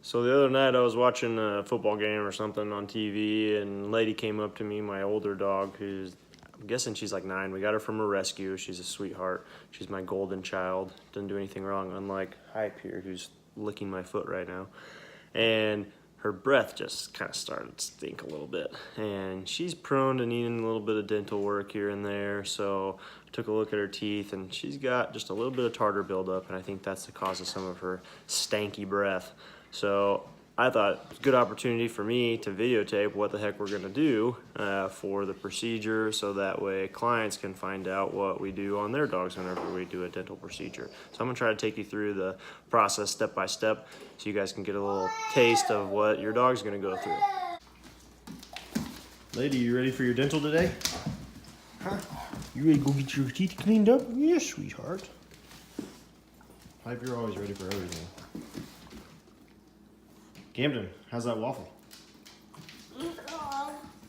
So the other night I was watching a football game or something on TV, and a lady came up to me, my older dog, who's, I'm guessing she's like 9. We got her from a rescue. She's a sweetheart. She's my golden child. Doesn't do anything wrong, unlike Hype here, who's licking my foot right now. And her breath just kind of started to stink a little bit. And she's prone to needing a little bit of dental work here and there, so I took a look at her teeth, and she's got just a little bit of tartar buildup, and I think that's the cause of some of her stanky breath. So I thought it was a good opportunity for me to videotape what the heck we're gonna do for the procedure, so that way clients can find out what we do on their dogs whenever we do a dental procedure. So I'm gonna try to take you through the process step by step so you guys can get a little taste of what your dog's gonna go through. Lady, you ready for your dental today? Huh? You ready to go get your teeth cleaned up? Yes, sweetheart. Hype, you're always ready for everything. Camden, how's that waffle?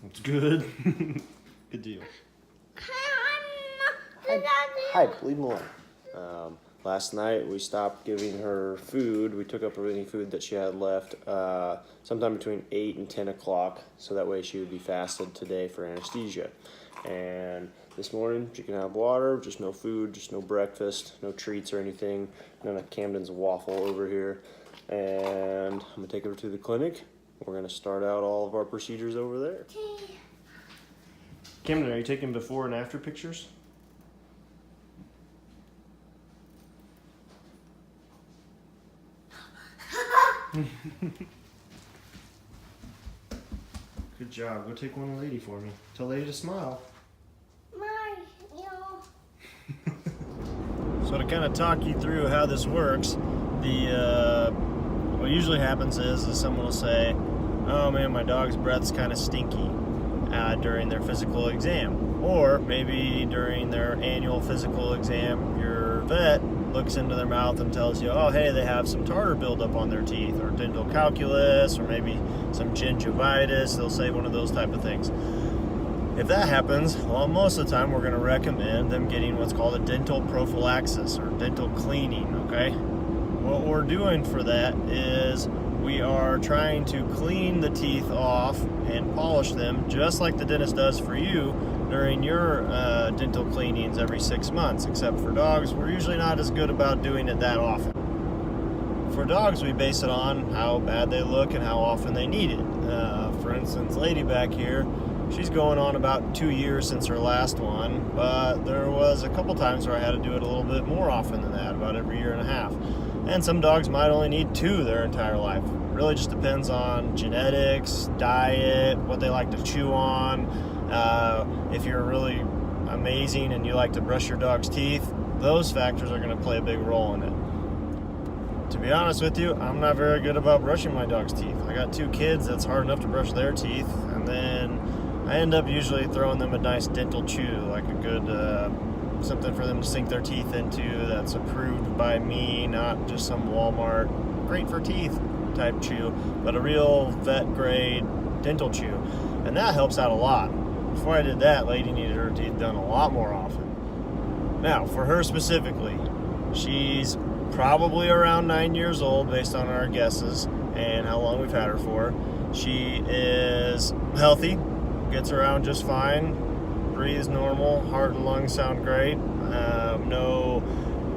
It's good. Good deal. Hype, leave him alone. Last night we stopped giving her food. We took up any food that she had left sometime between 8 and 10 o'clock, so that way she would be fasted today for anesthesia. And this morning she can have water, just no food, just no breakfast, no treats or anything. None of Camden's waffle over here. And I'm gonna take her to the clinic. We're gonna start out all of our procedures over there. Okay. Camden, are you taking before and after pictures? Good job. Go take one lady for me. Tell lady to smile. So to kind of talk you through how this works, what usually happens is someone will say, oh man, my dog's breath's kind of stinky during their physical exam. Or maybe during their annual physical exam, your vet looks into their mouth and tells you, oh hey, they have some tartar buildup on their teeth, or dental calculus, or maybe some gingivitis. They'll say one of those type of things. If that happens, well, most of the time we're going to recommend them getting what's called a dental prophylaxis or dental cleaning, okay? What we're doing for that is we are trying to clean the teeth off and polish them just like the dentist does for you during your dental cleanings every 6 months, except for dogs, we're usually not as good about doing it that often. For dogs, we base it on how bad they look and how often they need it. For instance, lady back here, she's going on about 2 years since her last one, but there was a couple times where I had to do it a little bit more often than that, about every year and a half. And some dogs might only need 2 their entire life. It really just depends on genetics, diet, what they like to chew on. If you're really amazing and you like to brush your dog's teeth, those factors are going to play a big role in it. To be honest with you, I'm not very good about brushing my dog's teeth. I got 2 kids that's hard enough to brush their teeth, and then I end up usually throwing them a nice dental chew, like a good something for them to sink their teeth into that's approved by me, not just some Walmart great for teeth type chew, but a real vet grade dental chew. And that helps out a lot. Before I did that, lady needed her teeth done a lot more often. Now, for her specifically, she's probably around 9 years old based on our guesses and how long we've had her for. She is healthy, gets around just fine, breathes normal, heart and lungs sound great, no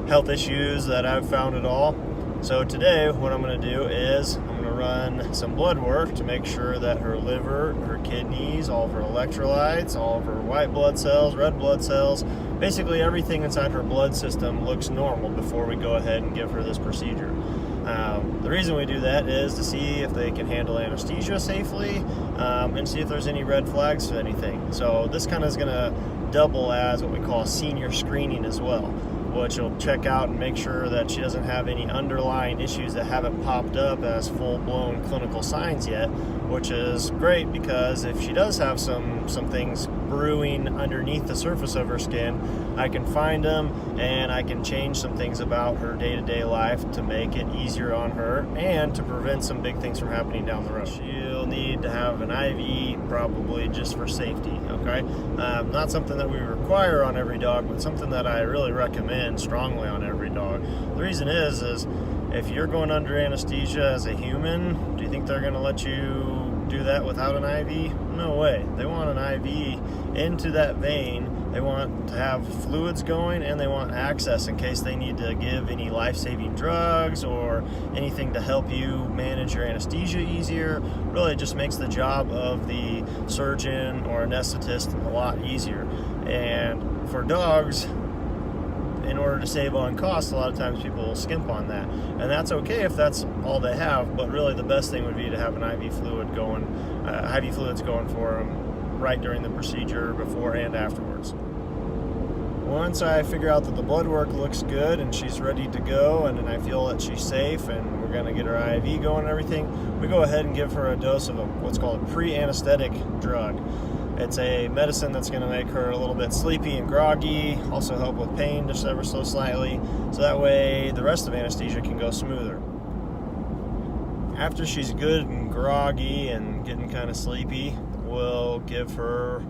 health issues that I've found at all. So today what I'm going to do is I'm going to run some blood work to make sure that her liver, her kidneys, all of her electrolytes, all of her white blood cells, red blood cells, basically everything inside her blood system looks normal before we go ahead and give her this procedure. The reason we do that is to see if they can handle anesthesia safely and see if there's any red flags to anything. So this kind of is going to double as what we call a senior screening as well, which will check out and make sure that she doesn't have any underlying issues that haven't popped up as full-blown clinical signs yet, which is great because if she does have some things brewing underneath the surface of her skin, I can find them and I can change some things about her day-to-day life to make it easier on her and to prevent some big things from happening down the road. She'll need to have an IV probably just for safety, okay? Not something that we require on every dog, but something that I really recommend strongly on every dog. The reason is If you're going under anesthesia as a human, do you think they're going to let you do that without an IV? No way. They want an IV into that vein. They want to have fluids going, and they want access in case they need to give any life-saving drugs or anything to help you manage your anesthesia easier. Really, it just makes the job of the surgeon or anesthetist a lot easier. And for dogs, in order to save on costs, a lot of times people will skimp on that, and that's okay if that's all they have. But really, the best thing would be to have an IV fluid going, IV fluids going for them right during the procedure, before and afterwards. Once I figure out that the blood work looks good and she's ready to go, and then I feel that she's safe and we're going to get her IV going and everything, we go ahead and give her a dose of what's called a pre-anesthetic drug. It's a medicine that's going to make her a little bit sleepy and groggy, also help with pain just ever so slightly, so that way the rest of anesthesia can go smoother. After she's good and groggy and getting kind of sleepy, we'll give her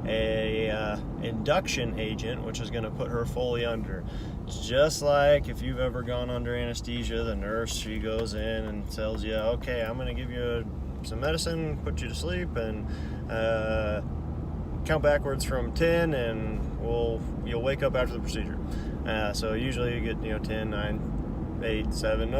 a induction agent, which is going to put her fully under. Just like if you've ever gone under anesthesia, the nurse, she goes in and tells you, okay, I'm going to give you some medicine, put you to sleep, and count backwards from 10, and you'll wake up after the procedure. So usually you get 10, 9, 8, 7,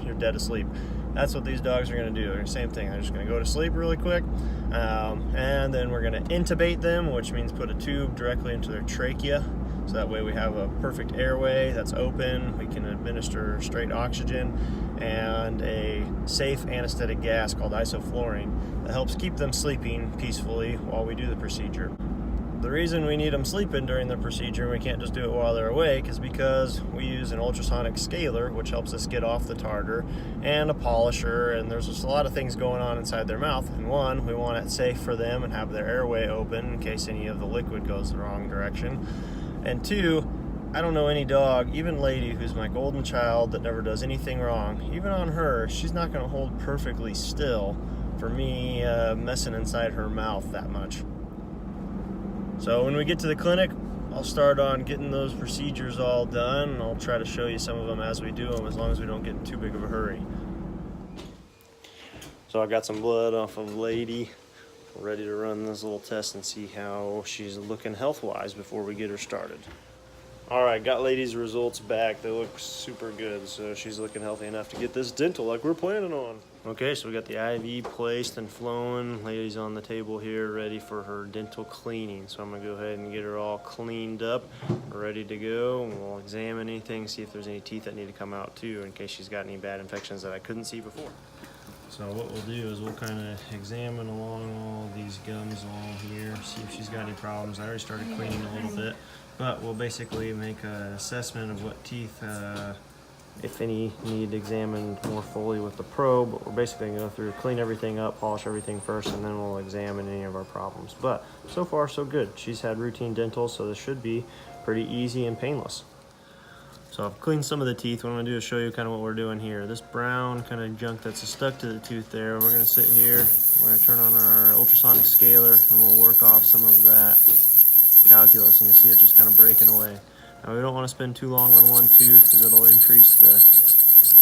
you're dead asleep. That's what these dogs are going to do. They're the same thing. They're just going to go to sleep really quick, and then we're going to intubate them, which means put a tube directly into their trachea, so that way we have a perfect airway that's open. We can administer straight oxygen and a safe anesthetic gas called isoflurane that helps keep them sleeping peacefully while we do the procedure. The reason we need them sleeping during the procedure, we can't just do it while they're awake, is because we use an ultrasonic scaler, which helps us get off the tartar, and a polisher, and there's just a lot of things going on inside their mouth. And one, we want it safe for them and have their airway open in case any of the liquid goes the wrong direction. And two, I don't know any dog, even Lady, who's my golden child that never does anything wrong, even on her, she's not going to hold perfectly still for me messing inside her mouth that much. So when we get to the clinic, I'll start on getting those procedures all done, and I'll try to show you some of them as we do them, as long as we don't get in too big of a hurry. So I got some blood off of Lady. We're ready to run this little test and see how she's looking health-wise before we get her started. Alright, got Lady's results back. They look super good, so she's looking healthy enough to get this dental like we're planning on. Okay, so we got the IV placed and flowing. Lady's on the table here, ready for her dental cleaning. So I'm gonna go ahead and get her all cleaned up, ready to go, and we'll examine anything, see if there's any teeth that need to come out too, in case she's got any bad infections that I couldn't see before. So what we'll do is we'll kind of examine along all these gums along here, see if she's got any problems. I already started cleaning a little bit, but we'll basically make an assessment of what teeth, if any, need examined more fully with the probe. But we're basically going to go through, clean everything up, polish everything first, and then we'll examine any of our problems. But so far so good. She's had routine dental, so this should be pretty easy and painless. So I've cleaned some of the teeth. What I'm gonna do is show you kind of what we're doing here. This brown kind of junk that's stuck to the tooth there, we're gonna sit here, we're gonna turn on our ultrasonic scaler, and we'll work off some of that calculus, and you'll see it just kind of breaking away. Now we don't want to spend too long on one tooth because it'll increase the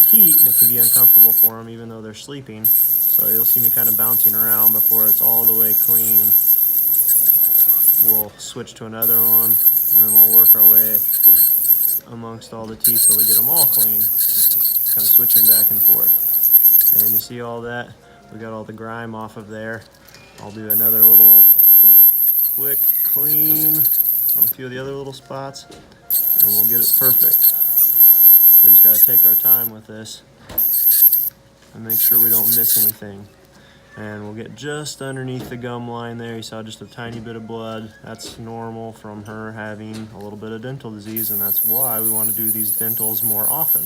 heat and it can be uncomfortable for them even though they're sleeping. So you'll see me kind of bouncing around before it's all the way clean. We'll switch to another one, and then we'll work our way amongst all the teeth till we get them all clean, kind of switching back and forth. And you see all that? We got all the grime off of there. I'll do another little quick clean on a few of the other little spots, and we'll get it perfect. We just got to take our time with this and make sure we don't miss anything. And we'll get just underneath the gum line there. You saw just a tiny bit of blood. That's normal from her having a little bit of dental disease, and that's why we want to do these dentals more often.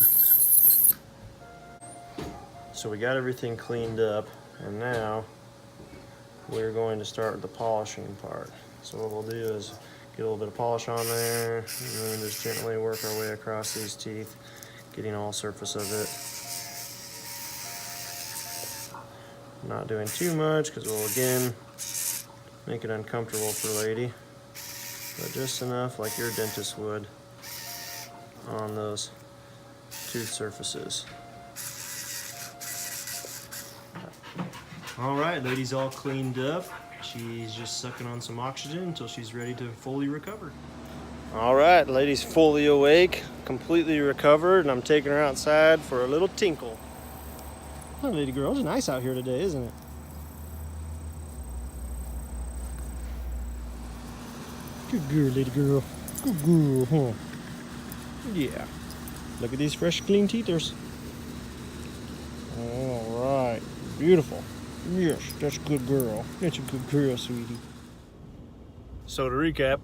So we got everything cleaned up, and now we're going to start the polishing part. So what we'll do is get a little bit of polish on there, and then just gently work our way across these teeth, getting all surface of it. Not doing too much because we'll again make it uncomfortable for Lady, but just enough like your dentist would on those tooth surfaces. All right, lady's all cleaned up. She's just sucking on some oxygen until she's ready to fully recover. All right, lady's fully awake, completely recovered, and I'm taking her outside for a little tinkle. Oh, lady girl, it's nice out here today, isn't it? Good girl, lady girl. Good girl, huh? Yeah. Look at these fresh, clean teethers. All right. Beautiful. Yes, that's a good girl. That's a good girl, sweetie. So to recap,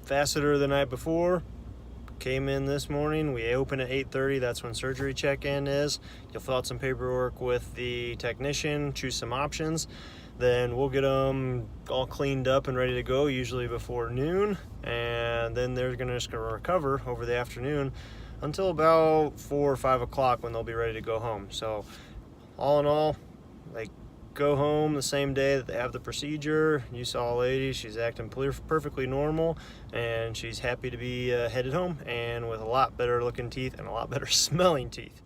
fasted her the night before, came in this morning. We open at 8:30. That's when surgery check-in is. You'll fill out some paperwork with the technician, choose some options. Then we'll get them all cleaned up and ready to go, usually before noon. And then they're just gonna recover over the afternoon until about 4 or 5 o'clock when they'll be ready to go home. So all in all, they go home the same day that they have the procedure. You saw a lady, she's acting perfectly normal, and she's happy to be headed home and with a lot better looking teeth and a lot better smelling teeth.